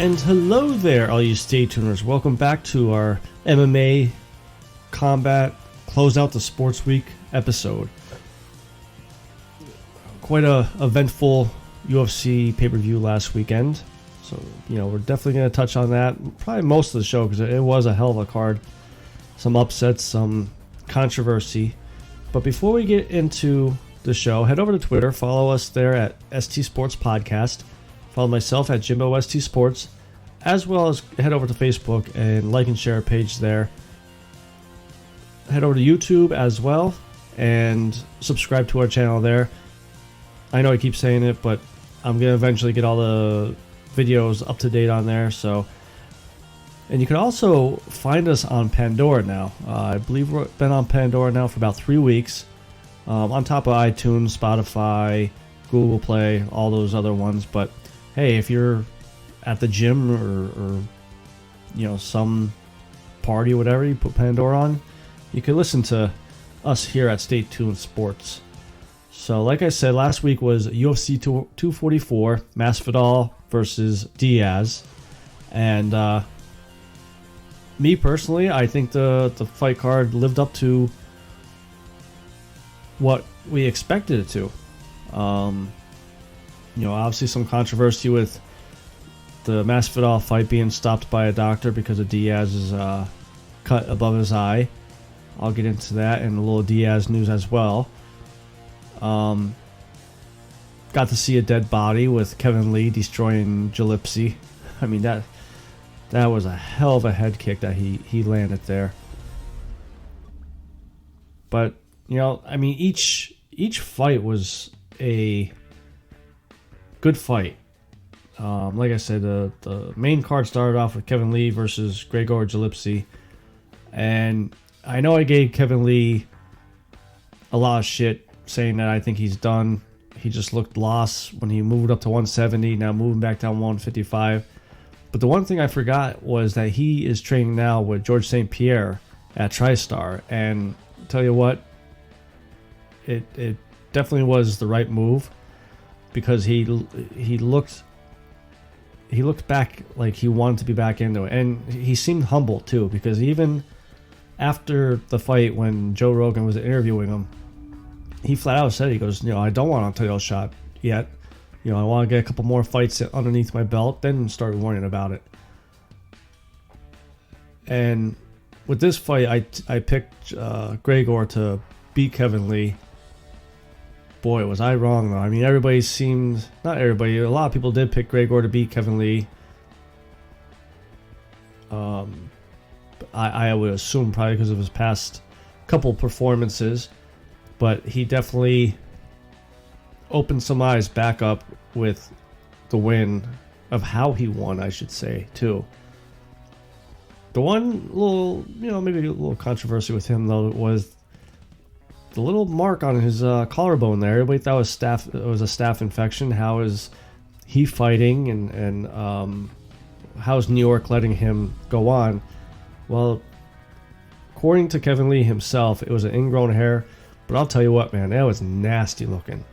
And hello there, all you stay tuners. Welcome back to our MMA Combat Close Out the Sports Week episode. Quite a eventful UFC pay-per-view last weekend. So, we're definitely going to touch on that. Probably most of the show because it was a hell of a card. Some upsets, some controversy. But before we get into the show, head over to Twitter. Follow us there at ST Sports Podcast. Follow myself at Jimbo ST Sports, as well as head over to Facebook and like and share a page there. Head over to YouTube as well and subscribe to our channel there. I know I keep saying it, but I'm going to eventually get all the videos up to date on there. And you can also find us on Pandora now. I believe we've been on Pandora now for about 3 weeks. On top of iTunes, Spotify, Google Play, all those other ones. But hey, if you're at the gym or some party or whatever, you put Pandora on, you can listen to us here at Stay Tuned Sports. So like I said, last week was UFC 244, Masvidal versus Diaz. And me personally, I think the fight card lived up to what we expected it to. Obviously some controversy with the Masvidal fight being stopped by a doctor because of Diaz's cut above his eye. I'll get into that and a little Diaz news as well. Got to see a dead body with Kevin Lee destroying Gillespie. I mean, that was a hell of a head kick that he landed there. But, each fight was a good fight. Like I said, the main card started off with Kevin Lee versus Gregor Gillespie. And I know I gave Kevin Lee a lot of shit, saying that I think he's done. He just looked lost when he moved up to 170, now moving back down 155. But the one thing I forgot was that he is training now with George St. Pierre at TriStar. And I'll tell you what, it definitely was the right move, because he looked back like he wanted to be back into it. And he seemed humble too, because even after the fight, when Joe Rogan was interviewing him, he flat out said, he goes, I don't want a title shot yet. I want to get a couple more fights underneath my belt, then start worrying about it. And with this fight, I picked Gregor to beat Kevin Lee. Boy, was I wrong, though. I mean, not everybody, a lot of people did pick Gregor to beat Kevin Lee. I would assume probably because of his past couple performances. But he definitely opened some eyes back up with the win of how he won, I should say, too. The one little, maybe a little controversy with him, though, was the little mark on his collarbone there. Everybody thought it was a staph infection. How is he fighting, and how's New York letting him go on? Well, according to Kevin Lee himself, it was an ingrown hair. But I'll tell you what, man, that was nasty looking.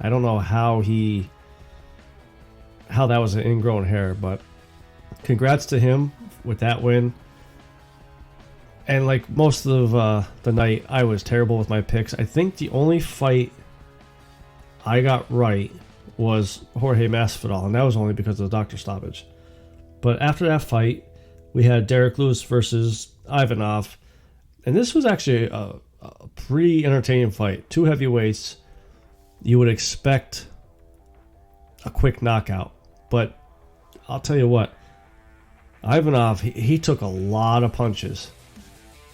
I don't know how that was an ingrown hair, but congrats to him with that win. And like most of the night, I was terrible with my picks. I think the only fight I got right was Jorge Masvidal, and that was only because of the doctor stoppage. But after that fight, we had Derek Lewis versus Ivanov, and this was actually a pretty entertaining fight. Two heavyweights. You would expect a quick knockout, but I'll tell you what, Ivanov, he took a lot of punches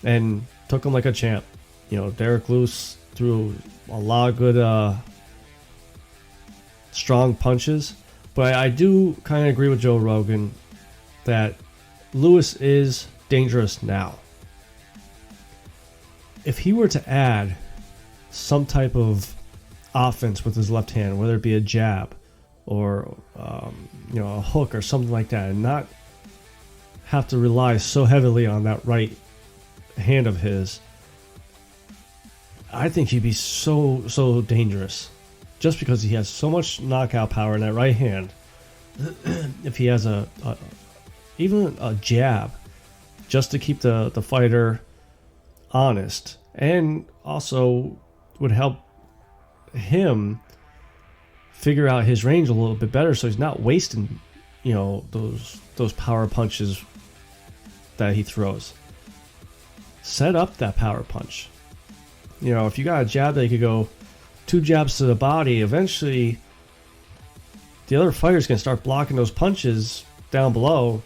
and took them like a champ. Derek Lewis threw a lot of good strong punches, but I do kind of agree with Joe Rogan that Lewis is dangerous now. If he were to add some type of offense with his left hand, whether it be a jab or a hook or something like that, and not have to rely so heavily on that right hand of his, I think he'd be so dangerous, just because he has so much knockout power in that right hand. if he has even a jab, just to keep the fighter honest, and also would help him figure out his range a little bit better, so he's not wasting, those power punches that he throws. Set up that power punch. If you got a jab that you could go 2 jabs to the body, eventually the other fighter's going to start blocking those punches down below,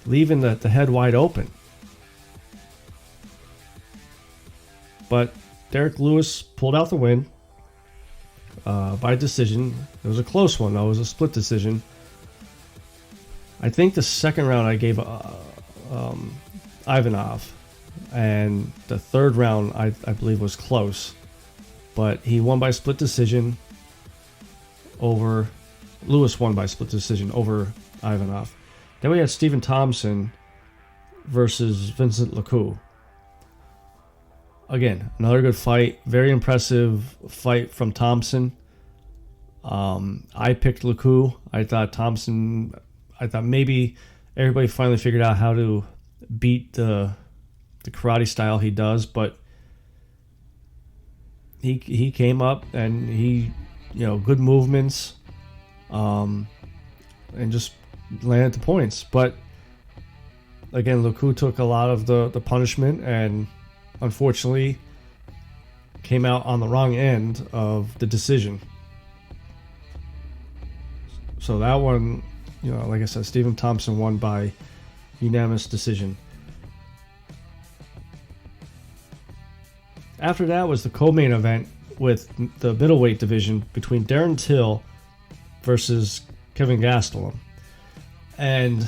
leaving the head wide open. But Derek Lewis pulled out the win by decision. It was a close one, though. It was a split decision. I think the second round I gave Ivanov, and the third round I believe was close. But he won by split decision over... Lewis won by split decision over Ivanov. Then we had Stephen Thompson versus Vincent Lecou. Again, another good fight. Very impressive fight from Thompson. I picked Lecou. I thought maybe everybody finally figured out how to beat the karate style he does, but he came up and he, good movements, and just landed the points. But again, Lecou took a lot of the punishment and unfortunately came out on the wrong end of the decision. So that one, like I said, Stephen Thompson won by unanimous decision. After that was the co-main event with the middleweight division between Darren Till versus Kevin Gastelum. And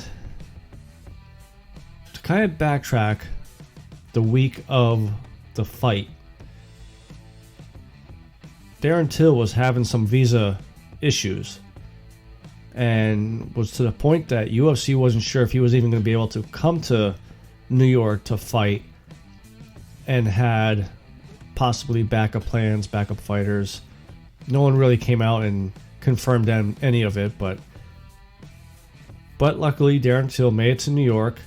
to kind of backtrack the week of the fight, Darren Till was having some visa issues and was to the point that UFC wasn't sure if he was even going to be able to come to New York to fight, and had possibly backup plans, backup fighters. No one really came out and confirmed any of it, but luckily Darren Till made it to New York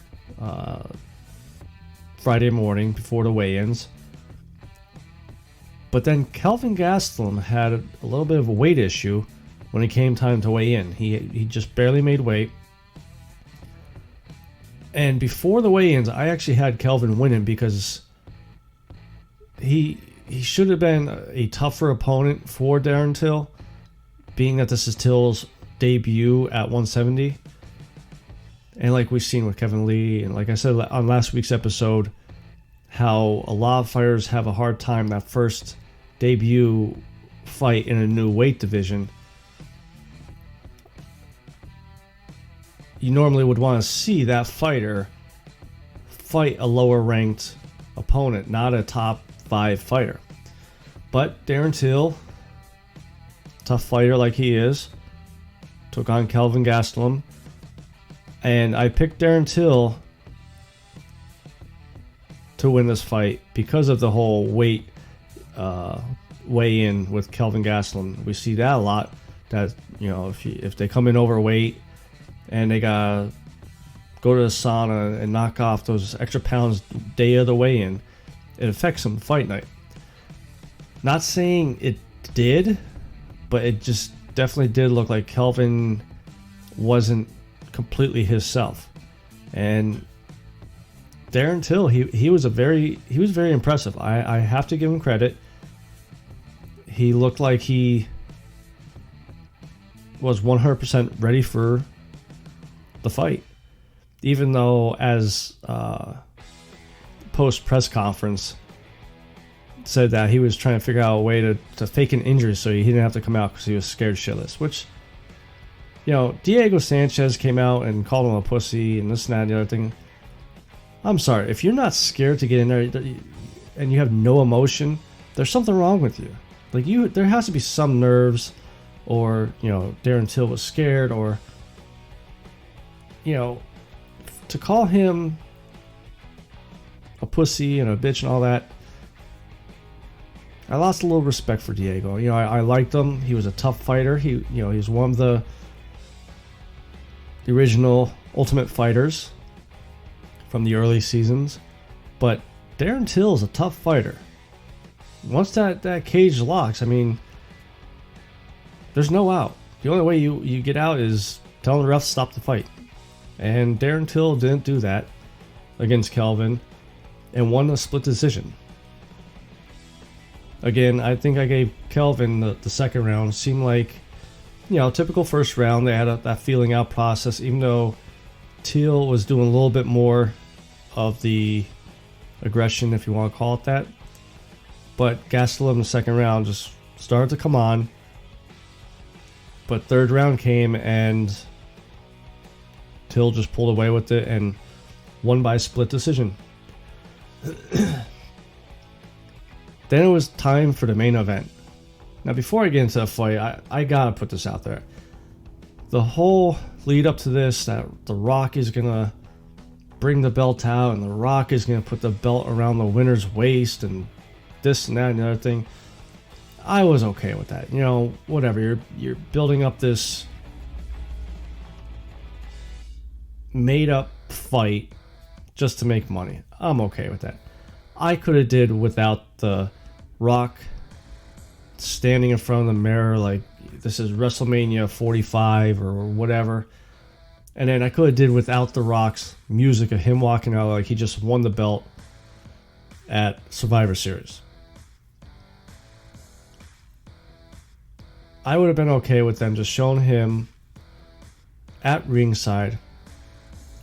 Friday morning before the weigh-ins. But then Kelvin Gastelum had a little bit of a weight issue when it came time to weigh in. He just barely made weight. And before the weigh-ins, I actually had Kelvin winning because he should have been a tougher opponent for Darren Till, being that this is Till's debut at 170. And like we've seen with Kevin Lee, and like I said on last week's episode, how a lot of fighters have a hard time that first debut fight in a new weight division. You normally would want to see that fighter fight a lower ranked opponent, not a top 5 fighter. But Darren Till, tough fighter like he is, took on Kelvin Gastelum. And I picked Darren Till to win this fight because of the whole weight weigh-in with Kelvin Gastelum. We see that a lot. That if they come in overweight and they gotta go to the sauna and knock off those extra pounds day of the weigh-in, it affects them fight night. Not saying it did, but it just definitely did look like Kelvin wasn't completely himself. And Darren Till, he was very impressive. I have to give him credit. He looked like he was 100% ready for the fight, even though as post press conference said that he was trying to figure out a way to fake an injury so he didn't have to come out because he was scared shitless, which, Diego Sanchez came out and called him a pussy and this and that and the other thing. I'm sorry, if you're not scared to get in there and you have no emotion, there's something wrong with you. Like, there has to be some nerves, or Darren Till was scared, or to call him a pussy and a bitch and all that. I lost a little respect for Diego. I liked him. He was a tough fighter. He was one of the the original Ultimate Fighters from the early seasons. But Darren Till's a tough fighter. Once that cage locks, I mean, there's no out. The only way you get out is telling the ref to stop the fight. And Darren Till didn't do that against Kelvin and won a split decision. Again, I think I gave Kelvin the second round. Seemed like, typical first round. They had that feeling out process, even though Till was doing a little bit more of the aggression, if you want to call it that. But Gastelum in the second round just started to come on. But third round came and Till just pulled away with it and won by split decision. Then it was time for the main event. Now, before I get into the fight, I gotta put this out there. The whole lead up to this, that The Rock is gonna bring the belt out and The Rock is gonna put the belt around the winner's waist and this and that and the other thing, I was okay with that. Whatever. You're building up this made up fight just to make money. I'm okay with that. I could have did without The Rock standing in front of the mirror like this is WrestleMania 45 or whatever. And then I could have did without The Rock's music of him walking out like he just won the belt at Survivor Series. I would have been okay with them just showing him at ringside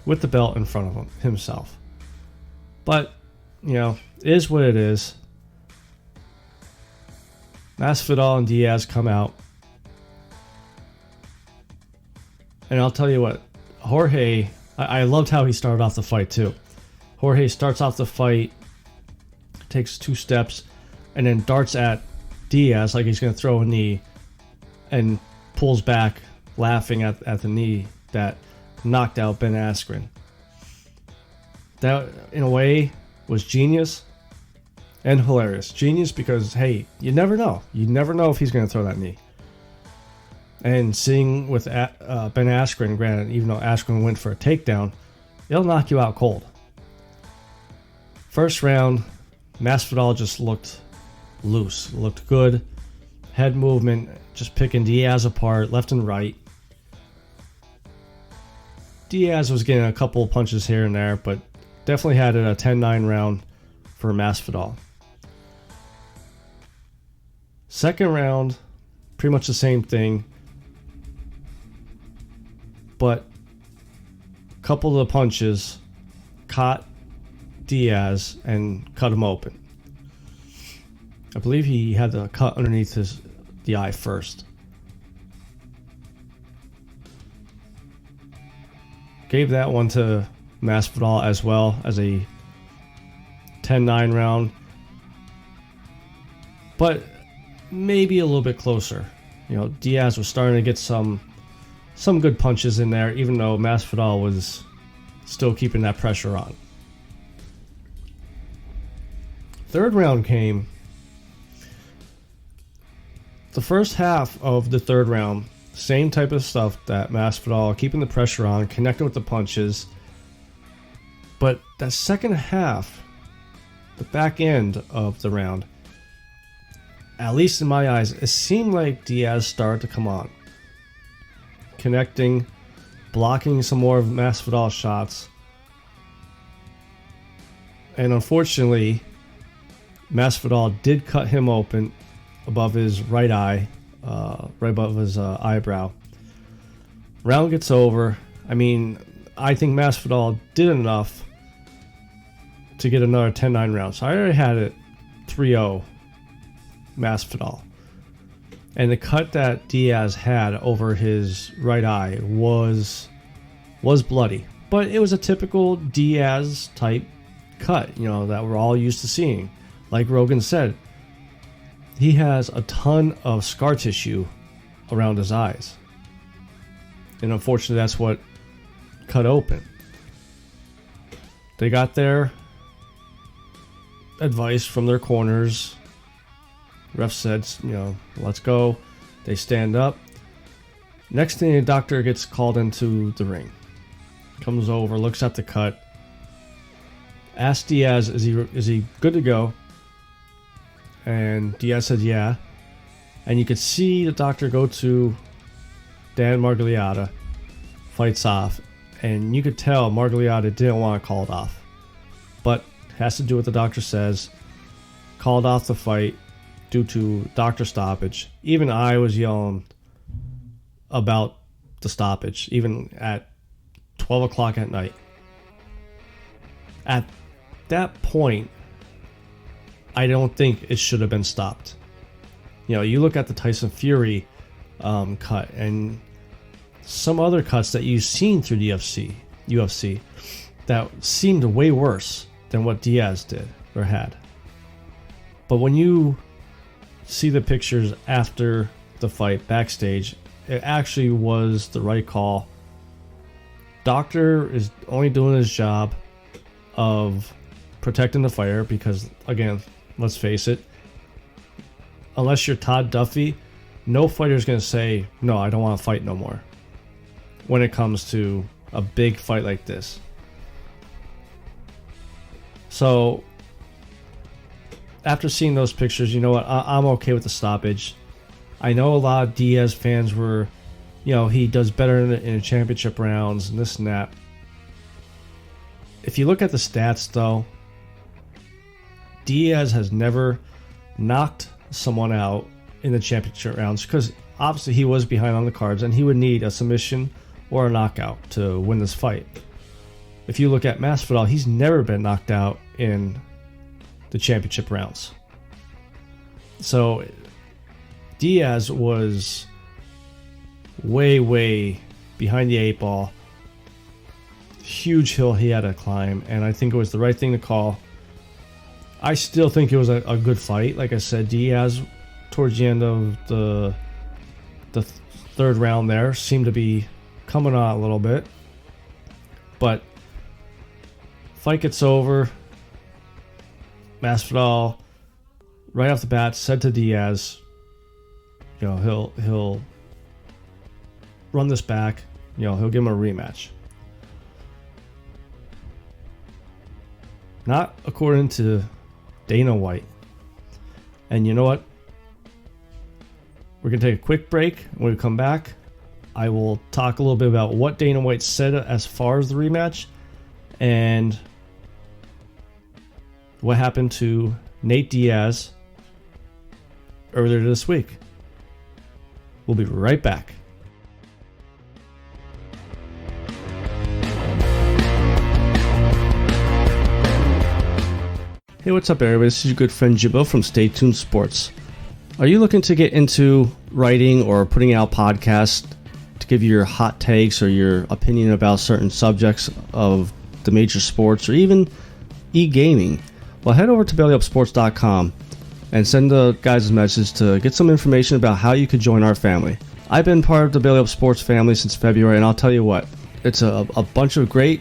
with the belt in front of him himself. But, it is what it is. Masvidal and Diaz come out. And I'll tell you what, Jorge, I loved how he started off the fight too. Jorge starts off the fight, takes 2 steps, and then darts at Diaz like he's going to throw a knee, and pulls back, laughing at the knee that knocked out Ben Askren. That, in a way, was genius and hilarious. Genius because, hey, you never know. You never know if he's going to throw that knee. And seeing with Ben Askren, granted, even though Askren went for a takedown, it'll knock you out cold. First round, Masvidal just looked loose, looked good. Head movement, just picking Diaz apart left and right. Diaz was getting a couple of punches here and there, but definitely had it a 10-9 round for Masvidal. Second round, pretty much the same thing. But a couple of the punches caught Diaz and cut him open. I believe he had the cut underneath the eye first. Gave that one to Masvidal as well as a 10-9 round. But maybe a little bit closer. Diaz was starting to get some good punches in there, even though Masvidal was still keeping that pressure on. Third round came. The first half of the third round, same type of stuff that Masvidal, keeping the pressure on, connecting with the punches. But that second half, the back end of the round, at least in my eyes, it seemed like Diaz started to come on. Connecting, blocking some more of Masvidal's shots. And unfortunately, Masvidal did cut him open above his right eye, right above his eyebrow. Round gets over. I mean, I think Masvidal did enough to get another 10-9 round. So I already had it 3-0 Masvidal. And the cut that Diaz had over his right eye was bloody. But it was a typical Diaz type cut, that we're all used to seeing. Like Rogan said, he has a ton of scar tissue around his eyes. And unfortunately, that's what cut open. They got their advice from their corners. Ref said, let's go. They stand up. Next thing, the doctor gets called into the ring. Comes over, looks at the cut. Asks Diaz, is he good to go? And Diaz said, yeah. And you could see the doctor go to Dan Margaliata, fights off. And you could tell Margaliata didn't want to call it off. But it has to do what the doctor says. Called off the fight due to doctor stoppage. Even I was yelling about the stoppage, even at 12 o'clock at night. At that point, I don't think it should have been stopped. You know, you look at the Tyson Fury cut and some other cuts that you've seen through the UFC that seemed way worse than what Diaz did or had. But when you see the pictures after the fight backstage, it actually was the right call. Doctor is only doing his job of protecting the fighter because, again, let's face it, unless you're Todd Duffy, no fighter is going to say, no, I don't want to fight no more when it comes to a big fight like this. So, after seeing those pictures, you know what, I'm okay with the stoppage. I know a lot of Diaz fans were, you know, he does better in the championship rounds and this and that. If you look at the stats, though, Diaz has never knocked someone out in the championship rounds because obviously he was behind on the cards and he would need a submission or a knockout to win this fight. If you look at Masvidal, he's never been knocked out in the championship rounds. So Diaz was way behind the 8 ball. Huge hill he had to climb, and I think it was the right thing to call. I still think it was a good fight. Like I said, Diaz, towards the end of the third round there, seemed to be coming on a little bit. But fight gets over. Masvidal, right off the bat, said to Diaz, you know, he'll run this back. You know, he'll give him a rematch. Not according to Dana White. And you know what? We're going to take a quick break. When we come back, I will talk a little bit about what Dana White said as far as the rematch and what happened to Nate Diaz earlier this week. We'll be right back. Hey, what's up, everybody? This is your good friend Jimbo from Stay Tuned Sports. Are you looking to get into writing or putting out podcasts to give your hot takes or your opinion about certain subjects of the major sports or even e-gaming? Well, head over to bellyupsports.com and send the guys a message to get some information about how you could join our family. I've been part of the Belly Up Sports family since February, and I'll tell you what, it's a bunch of great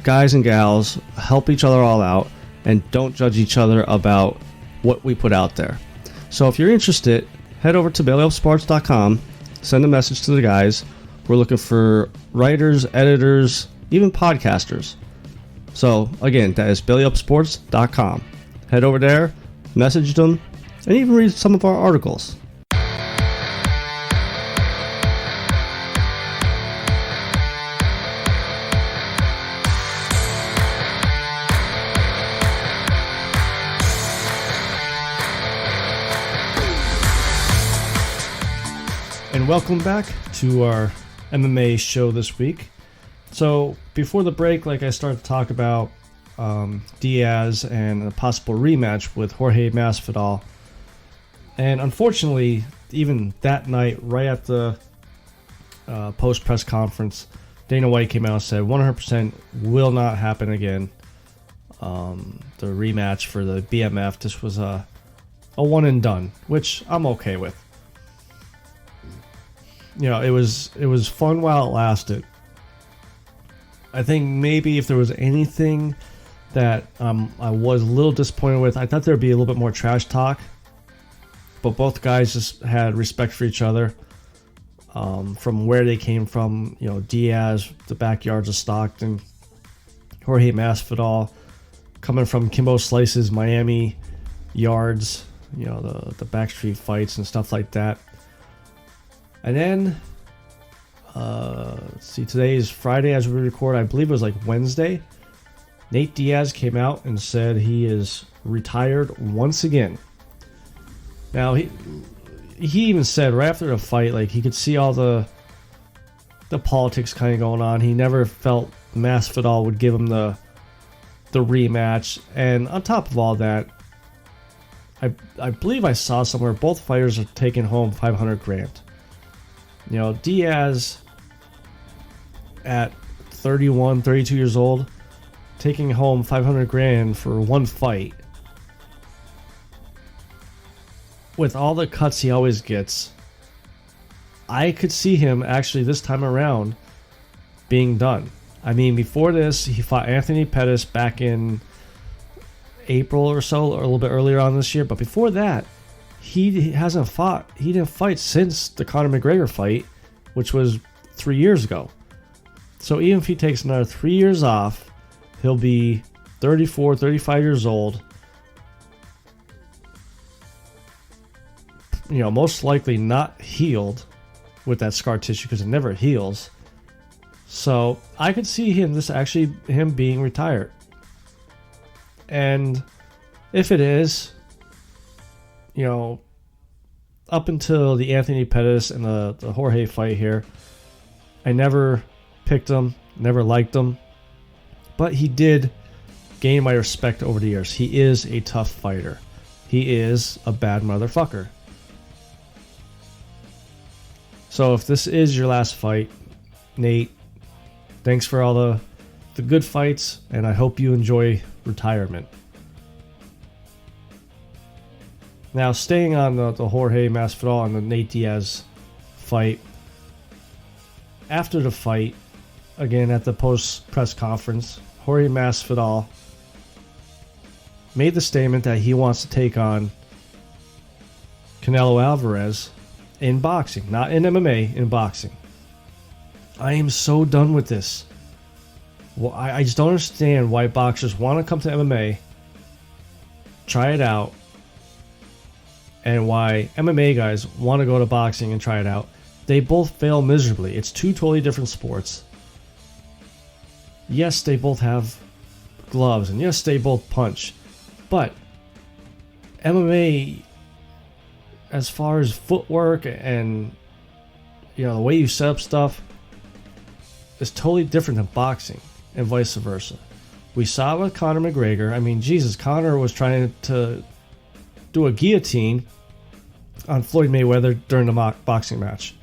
guys and gals, help each other all out, and don't judge each other about what we put out there. So if you're interested, head over to bellyupsports.com, send a message to the guys. We're looking for writers, editors, even podcasters. So again, that is bellyupsports.com. Head over there, message them, and even read some of our articles. And welcome back to our MMA show this week. So before the break, like I started to talk about Diaz and a possible rematch with Jorge Masvidal. And unfortunately, even that night, right at the post-press conference, Dana White came out and said 100% will not happen again. The rematch for the BMF, this was a one and done, which I'm okay with. You know, it was fun while it lasted. I think maybe if there was anything that I was a little disappointed with, I thought there'd be a little bit more trash talk. But both guys just had respect for each other. from where they came from. You know, Diaz, the backyards of Stockton, Jorge Masvidal, coming from Kimbo Slice's Miami yards, you know, the backstreet fights and stuff like that. And then, let's see, today is Friday as we record. I believe it was like Wednesday. Nate Diaz came out and said he is retired once again. Now, he even said right after the fight, like, he could see all the politics kind of going on. He never felt Masvidal would give him the rematch. And on top of all that, I believe I saw somewhere both fighters are taking home $500,000. You know, Diaz at 31, 32 years old, taking home $500,000 for one fight. With all the cuts he always gets, I could see him actually this time around being done. I mean, before this, he fought Anthony Pettis back in April or so, or a little bit earlier on this year. But before that, he hasn't fought. He didn't fight since the Conor McGregor fight, which was 3 years ago. So even if he takes another 3 years off, he'll be 34, 35 years old. You know, most likely not healed with that scar tissue because it never heals. So I could see him being retired. And if it is, you know, up until the Anthony Pettis and the Jorge fight here, I never picked him, never liked him. But he did gain my respect over the years. He is a tough fighter. He is a bad motherfucker. So if this is your last fight, Nate, thanks for all the good fights, and I hope you enjoy retirement. Now, staying on the Jorge Masvidal and the Nate Diaz fight, after the fight, again at the post-press conference, Jorge Masvidal made the statement that he wants to take on Canelo Alvarez in boxing, not in MMA, in boxing. I am so done with this. Well, I just don't understand why boxers want to come to MMA, try it out, and why MMA guys want to go to boxing and try it out. They both fail miserably. It's two totally different sports. Yes, they both have gloves, and yes, they both punch. But MMA, as far as footwork and, you know, the way you set up stuff, is totally different than boxing, and vice versa. We saw it with Conor McGregor. I mean, Jesus, Conor was trying to do a guillotine on Floyd Mayweather during the boxing match.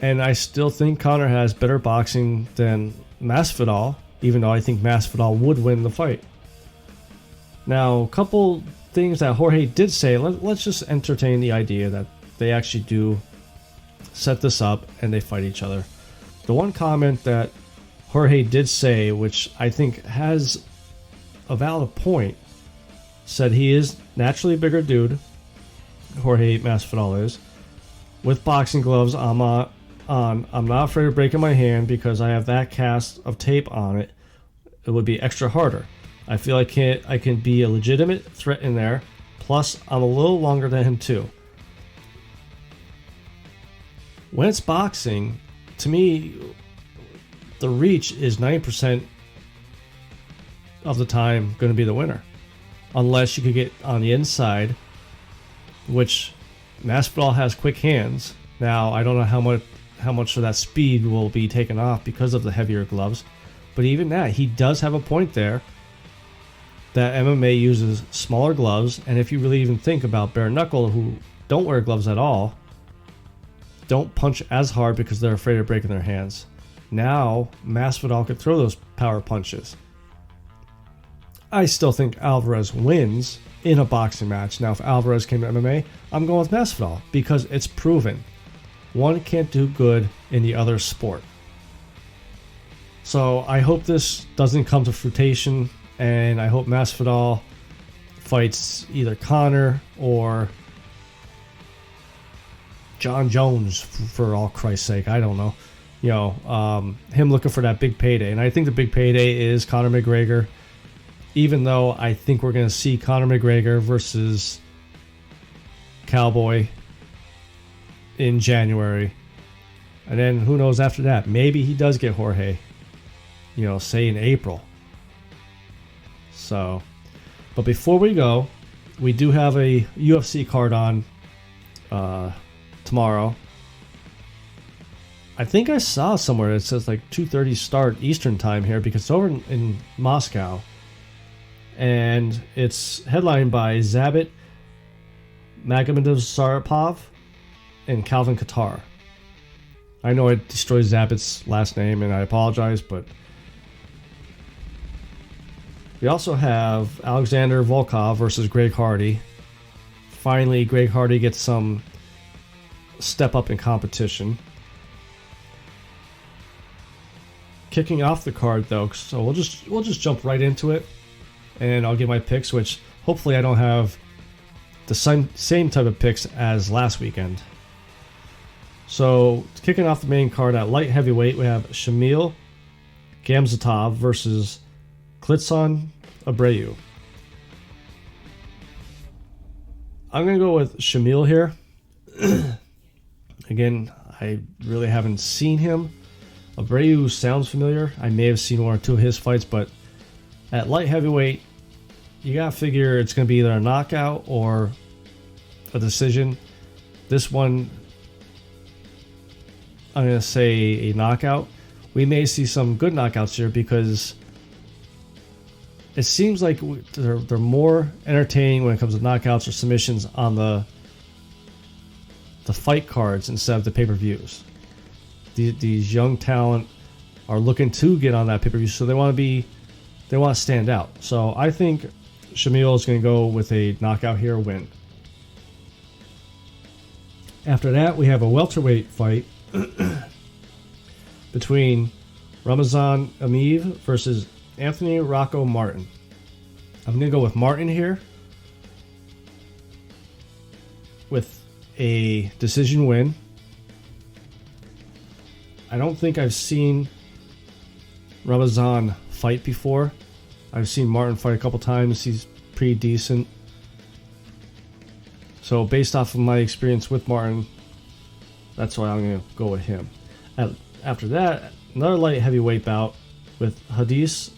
And I still think Conor has better boxing than Masvidal, even though I think Masvidal would win the fight. Now, a couple things that Jorge did say, let's just entertain the idea that they actually do set this up and they fight each other. The one comment that Jorge did say, which I think has a valid point, said he is naturally a bigger dude, Jorge Masvidal is. With boxing gloves I'm not afraid of breaking my hand because I have that cast of tape on it. It would be extra harder. I feel like I can be a legitimate threat in there. Plus, I'm a little longer than him too. When it's boxing, to me, the reach is 90% of the time going to be the winner. Unless you could get on the inside, which Masvidal has quick hands. Now, I don't know how much of that speed will be taken off because of the heavier gloves. But even that, he does have a point there that MMA uses smaller gloves. And if you really even think about bare knuckle, who don't wear gloves at all, don't punch as hard because they're afraid of breaking their hands. Now, Masvidal could throw those power punches. I still think Alvarez wins in a boxing match. Now, if Alvarez came to MMA, I'm going with Masvidal because it's proven. One can't do good in the other sport. So I hope this doesn't come to fruition, and I hope Masvidal fights either Conor or John Jones, for all Christ's sake. I don't know. Him looking for that big payday. And I think the big payday is Conor McGregor, even though I think we're going to see Conor McGregor versus Cowboy in January. And then who knows after that? Maybe he does get Jorge, say in April. So, but before we go, we do have a UFC card on tomorrow. I think I saw somewhere that says like 2:30 start Eastern time here because it's over in Moscow. And it's headlined by Zabit Magomedov-Sarapov and Calvin Kattar. I know I destroyed Zabit's last name and I apologize, but we also have Alexander Volkov versus Greg Hardy. Finally, Greg Hardy gets some step up in competition. Kicking off the card though, so we'll just jump right into it, and I'll give my picks, which hopefully I don't have the same type of picks as last weekend. So kicking off the main card at light heavyweight, we have Shamil Gamzatov versus Klidson Abreu. I'm going to go with Shamil here. Again, I really haven't seen him. Abreu sounds familiar. I may have seen one or two of his fights, but at light heavyweight, you got to figure it's going to be either a knockout or a decision. This one, I'm going to say a knockout. We may see some good knockouts here because it seems like they're more entertaining when it comes to knockouts or submissions on the fight cards instead of the pay-per-views. These young talent are looking to get on that pay-per-view, so they want to stand out. So I think Shamil is going to go with a knockout here, win. After that, we have a welterweight fight between Ramazan Amiv versus Anthony Rocco Martin. I'm going to go with Martin here with a decision win. I don't think I've seen Ramazan fight before. I've seen Martin fight a couple times. He's pretty decent. So based off of my experience with Martin, that's why I'm going to go with him. After that, another light heavyweight bout with Hadis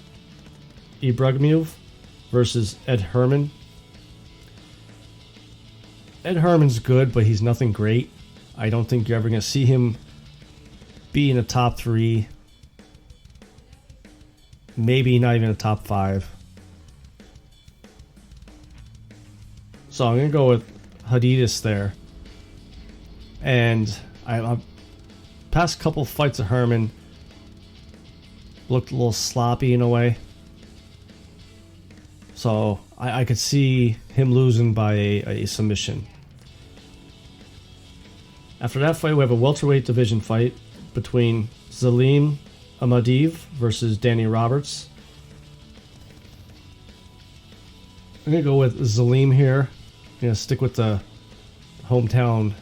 Ibragimov versus Ed Herman. Ed Herman's good, but he's nothing great. I don't think you're ever going to see him be in the top 3. Maybe not even a top 5. So I'm going to go with Hadidis there. And I past couple fights of Herman looked a little sloppy in a way. So I could see him losing by a submission. After that fight, we have a welterweight division fight between Zalim Amadiv versus Danny Roberts. I'm going to go with Zalim here. I'm going to stick with the hometown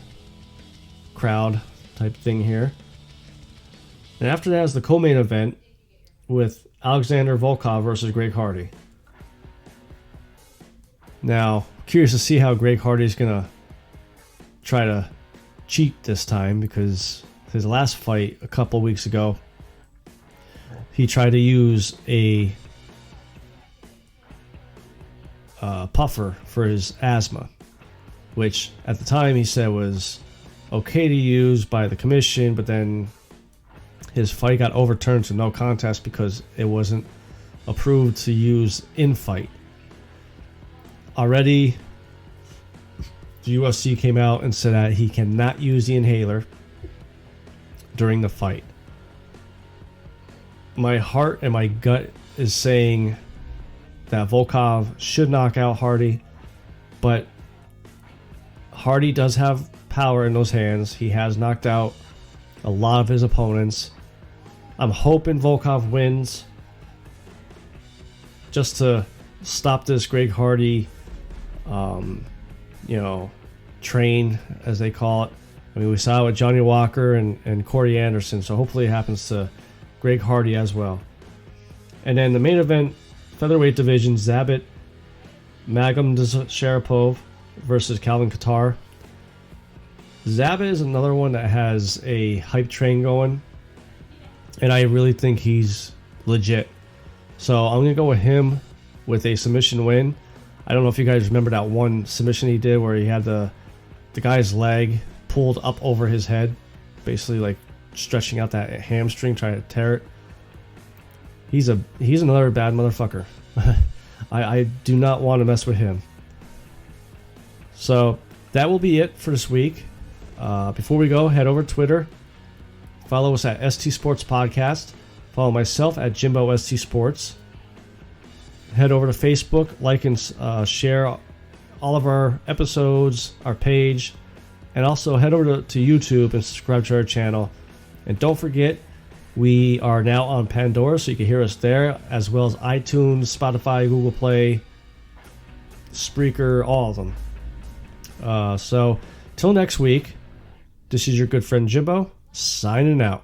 crowd type thing here. And after that is the co-main event with Alexander Volkov versus Greg Hardy. Now, curious to see how Greg Hardy is going to try to cheat this time, because his last fight a couple weeks ago, he tried to use a puffer for his asthma, which at the time he said was okay to use by the commission, but then his fight got overturned to no contest because it wasn't approved to use in fight. Already, the UFC came out and said that he cannot use the inhaler during the fight. My heart and my gut is saying that Volkov should knock out Hardy, but Hardy does have power in those hands. He has knocked out a lot of his opponents. I'm hoping Volkov wins just to stop this Greg Hardy train, as they call it. I mean, we saw it with Johnny Walker and Corey Anderson, so hopefully it happens to Greg Hardy as well. And then the main event, featherweight division, Zabit Sharapov versus Calvin Kattar. Zabit is another one that has a hype train going, and I really think he's legit. So I'm going to go with him with a submission win. I don't know if you guys remember that one submission he did where he had the guy's leg pulled up over his head, basically like stretching out that hamstring, trying to tear it. He's another bad motherfucker. I do not want to mess with him. So that will be it for this week. Before we go, head over to Twitter. Follow us at ST Sports Podcast. Follow myself at Jimbo ST Sports. Head over to Facebook, like and share all of our episodes, our page, and also head over to YouTube and subscribe to our channel. And don't forget, we are now on Pandora, so you can hear us there, as well as iTunes, Spotify, Google Play, Spreaker, all of them. So, till next week, this is your good friend Jimbo, signing out.